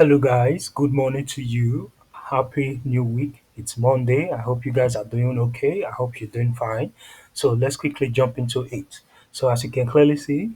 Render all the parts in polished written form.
Hello, guys. Good morning to you. Happy new week. It's Monday. I hope you guys are doing okay. I hope you're doing fine. So, let's quickly jump into it. So, as you can clearly see,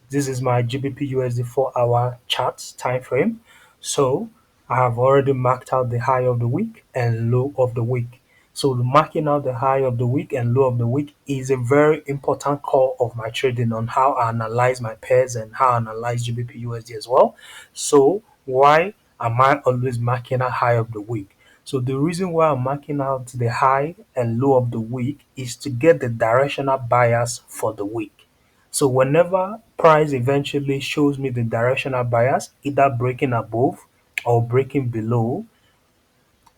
this is my GBPUSD 4-hour chart time frame. So, I have already marked out the high of the week and low of the week. So, marking out the high of the week and low of the week is a very important call of my trading on how I analyze my pairs and how I analyze GBPUSD as well. So, why am I always marking out high of the week? So the reason why I'm marking out the high and low of the week is to get the directional bias for the week. So whenever price eventually shows me the directional bias, either breaking above or breaking below,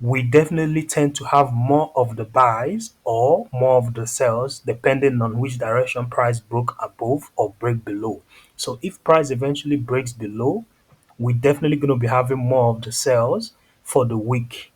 we definitely tend to have more of the buys or more of the sells depending on which direction price broke above or break below. So if price eventually breaks below, we're definitely going to be having more of the sales for the week.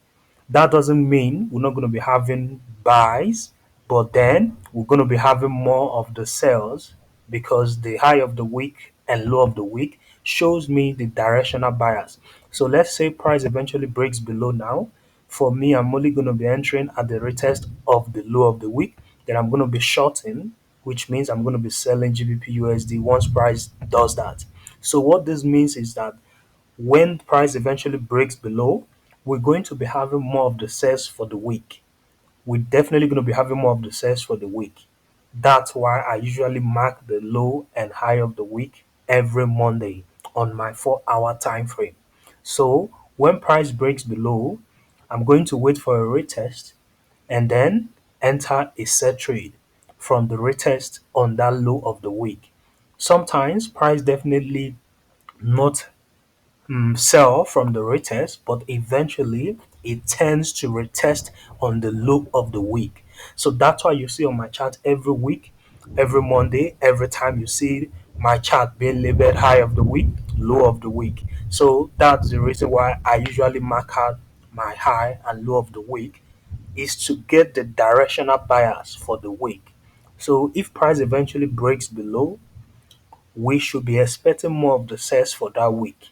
That doesn't mean we're not going to be having buys, but then we're going to be having more of the sales because the high of the week and low of the week shows me the directional bias. So let's say price eventually breaks below now. For me, I'm only going to be entering at the retest of the low of the week. Then I'm going to be shorting, which means I'm going to be selling GBP USD once price does that. So what this means is that when price eventually breaks below, we're going to be having more of the sales for the week. We're definitely going to be having more of the sales for the week. That's why I usually mark the low and high of the week every Monday on my 4-hour time frame. So when price breaks below, I'm going to wait for a retest and then enter a set trade from the retest on that low of the week. Sometimes price definitely not sell from the retest, but eventually it tends to retest on the low of the week. So that's why you see on my chart every week, every Monday, every time you see my chart being labeled high of the week, low of the week. So that's the reason why I usually mark out my high and low of the week is to get the directional bias for the week. So if price eventually breaks below, we should be expecting more of the sales for that week.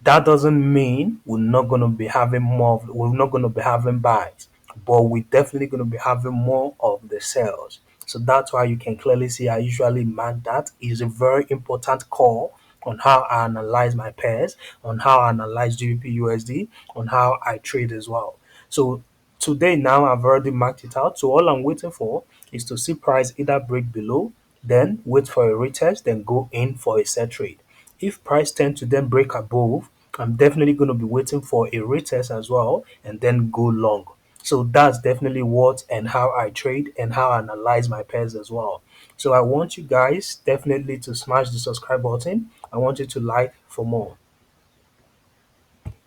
That doesn't mean we're not going to be having we're not going to be having buys, but we're definitely going to be having more of the sales. So that's why you can clearly see I usually mark that is a very important call on how I analyze my pairs, on how I analyze GBP on how I trade as well. So today now I've already marked it out. So all I'm waiting for is to see price either break below, then wait for a retest, then go in for a set trade. If price tend to then break above, I'm definitely going to be waiting for a retest as well and then go long. So that's definitely what and how I trade and how I analyze my pairs as well. So I want you guys definitely to smash the subscribe button. I want you to like for more.